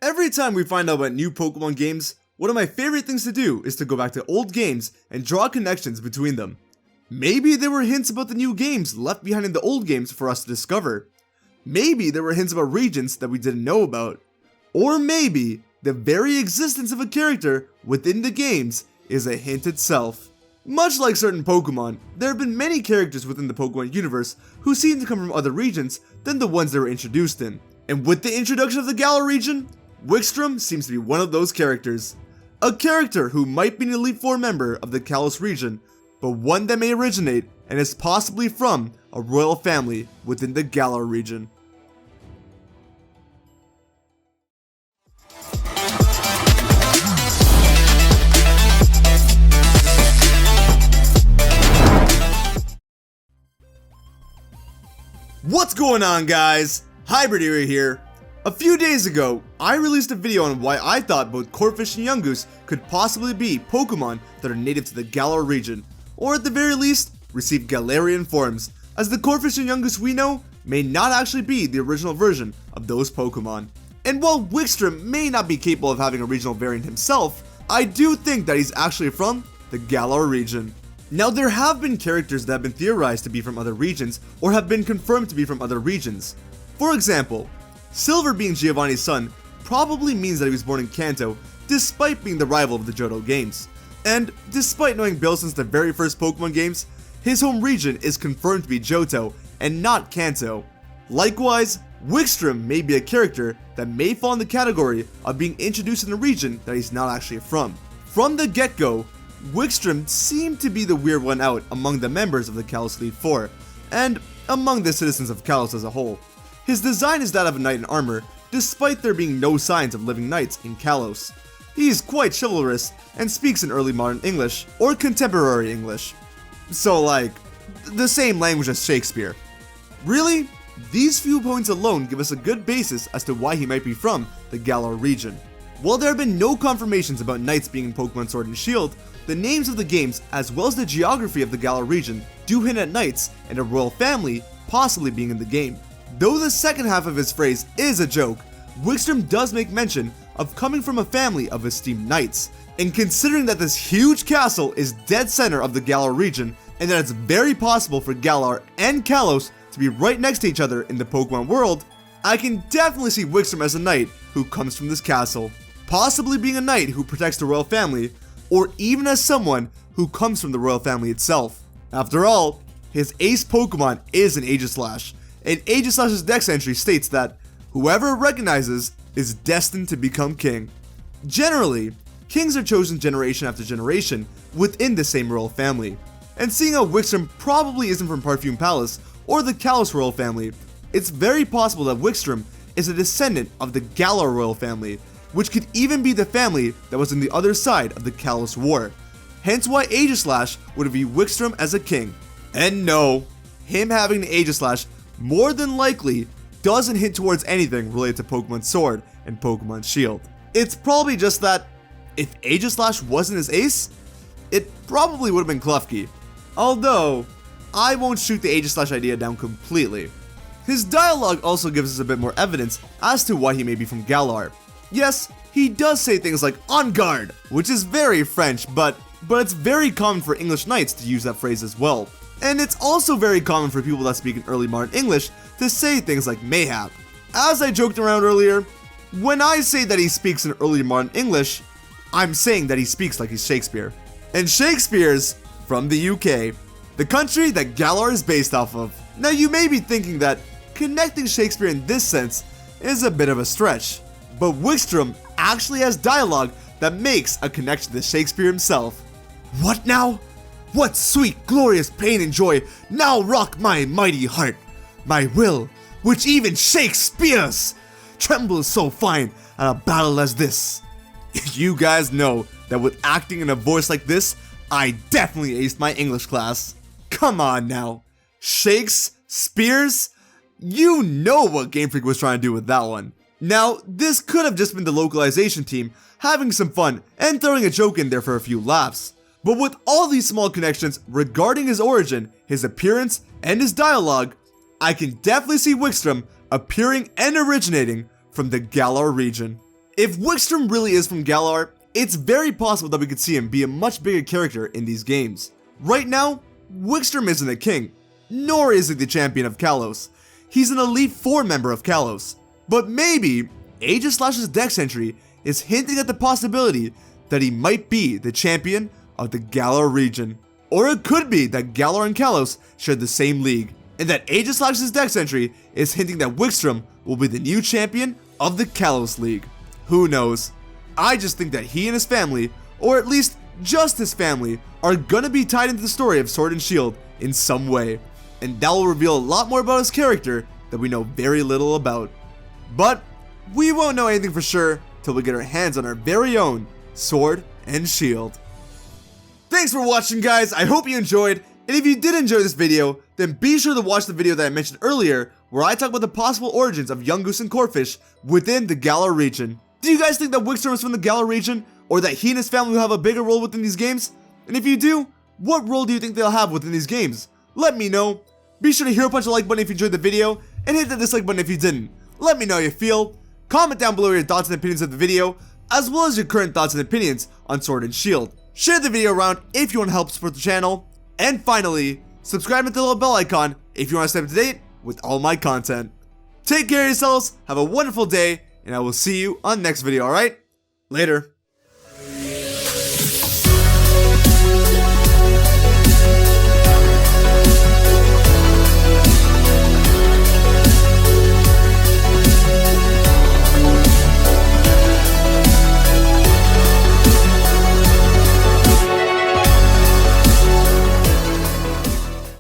Every time we find out about new Pokemon games, one of my favorite things to do is to go back to old games and draw connections between them. Maybe there were hints about the new games left behind in the old games for us to discover. Maybe there were hints about regions that we didn't know about. Or maybe the very existence of a character within the games is a hint itself. Much like certain Pokemon, there have been many characters within the Pokemon universe who seem to come from other regions than the ones they were introduced in. And with the introduction of the Galar region, Wikstrom seems to be one of those characters. A character who might be an Elite Four member of the Kalos region, but one that may originate and is possibly from a royal family within the Galar region. What's going on, guys? HybridHero here. A few days ago, I released a video on why I thought both Corphish and Yungoos could possibly be Pokemon that are native to the Galar region, or at the very least, receive Galarian forms, as the Corphish and Yungoos we know may not actually be the original version of those Pokemon. And while Wikstrom may not be capable of having a regional variant himself, I do think that he's actually from the Galar region. Now, there have been characters that have been theorized to be from other regions or have been confirmed to be from other regions. For example, Silver being Giovanni's son probably means that he was born in Kanto, despite being the rival of the Johto games. And despite knowing Bill since the very first Pokemon games, his home region is confirmed to be Johto and not Kanto. Likewise, Wikstrom may be a character that may fall in the category of being introduced in a region that he's not actually from. From the get-go, Wikstrom seemed to be the weird one out among the members of the Kalos Elite 4, and among the citizens of Kalos as a whole. His design is that of a knight in armor, despite there being no signs of living knights in Kalos. He is quite chivalrous and speaks in early modern English, or contemporary English. So like, the same language as Shakespeare. Really? These few points alone give us a good basis as to why he might be from the Galar region. While there have been no confirmations about knights being in Pokemon Sword and Shield, the names of the games as well as the geography of the Galar region do hint at knights and a royal family possibly being in the game. Though the second half of his phrase is a joke, Wikstrom does make mention of coming from a family of esteemed knights, and considering that this huge castle is dead center of the Galar region, and that it's very possible for Galar and Kalos to be right next to each other in the Pokemon world, I can definitely see Wikstrom as a knight who comes from this castle, possibly being a knight who protects the royal family, or even as someone who comes from the royal family itself. After all, his ace Pokemon is an Aegislash, and Aegislash's dex entry states that whoever it recognizes is destined to become king. Generally, kings are chosen generation after generation within the same royal family, and seeing how Wikstrom probably isn't from Perfume Palace or the Kalos royal family, it's very possible that Wikstrom is a descendant of the Galar royal family, which could even be the family that was on the other side of the Kalos War. Hence why Aegislash would view Wikstrom as a king. And no, him having the Aegislash more than likely doesn't hint towards anything related to Pokemon Sword and Pokemon Shield. It's probably just that if Aegislash wasn't his ace, it probably would have been Klefki. Although, I won't shoot the Aegislash idea down completely. His dialogue also gives us a bit more evidence as to why he may be from Galar. Yes, he does say things like "on guard," which is very French, but it's very common for English knights to use that phrase as well. And it's also very common for people that speak in early modern English to say things like mayhap. As I joked around earlier, when I say that he speaks in early modern English, I'm saying that he speaks like he's Shakespeare. And Shakespeare's from the UK, the country that Galar is based off of. Now you may be thinking that connecting Shakespeare in this sense is a bit of a stretch, but Wikstrom actually has dialogue that makes a connection to Shakespeare himself. What now? What sweet, glorious pain and joy now rock my mighty heart. My will, which even Shakespeare's, trembles so fine at a battle as this. You guys know that with acting in a voice like this, I definitely aced my English class. Come on now. Shakespeare's? You know what Game Freak was trying to do with that one. Now, this could have just been the localization team having some fun and throwing a joke in there for a few laughs. But with all these small connections regarding his origin, his appearance, and his dialogue, I can definitely see Wikstrom appearing and originating from the Galar region. If Wikstrom really is from Galar, it's very possible that we could see him be a much bigger character in these games. Right now, Wikstrom isn't a king, nor is he the champion of Kalos. He's an Elite 4 member of Kalos. But maybe Aegislash's dex entry is hinting at the possibility that he might be the champion of the Galar region. Or it could be that Galar and Kalos share the same league, and that Aegislash's dex entry is hinting that Wikstrom will be the new champion of the Kalos League. Who knows? I just think that he and his family, or at least just his family, are gonna be tied into the story of Sword and Shield in some way, and that will reveal a lot more about his character that we know very little about. But we won't know anything for sure till we get our hands on our very own Sword and Shield. Thanks for watching, guys. I hope you enjoyed, and if you did enjoy this video, then be sure to watch the video that I mentioned earlier where I talk about the possible origins of Yungoos and Corphish within the Galar region. Do you guys think that Wikstrom is from the Galar region, or that he and his family will have a bigger role within these games? And if you do, what role do you think they'll have within these games? Let me know. Be sure to hero punch the like button if you enjoyed the video, and hit the dislike button if you didn't. Let me know how you feel. Comment down below your thoughts and opinions of the video, as well as your current thoughts and opinions on Sword and Shield. Share the video around if you want to help support the channel. And finally, subscribe and hit the little bell icon if you want to stay up to date with all my content. Take care of yourselves, have a wonderful day, and I will see you on the next video, alright? Later.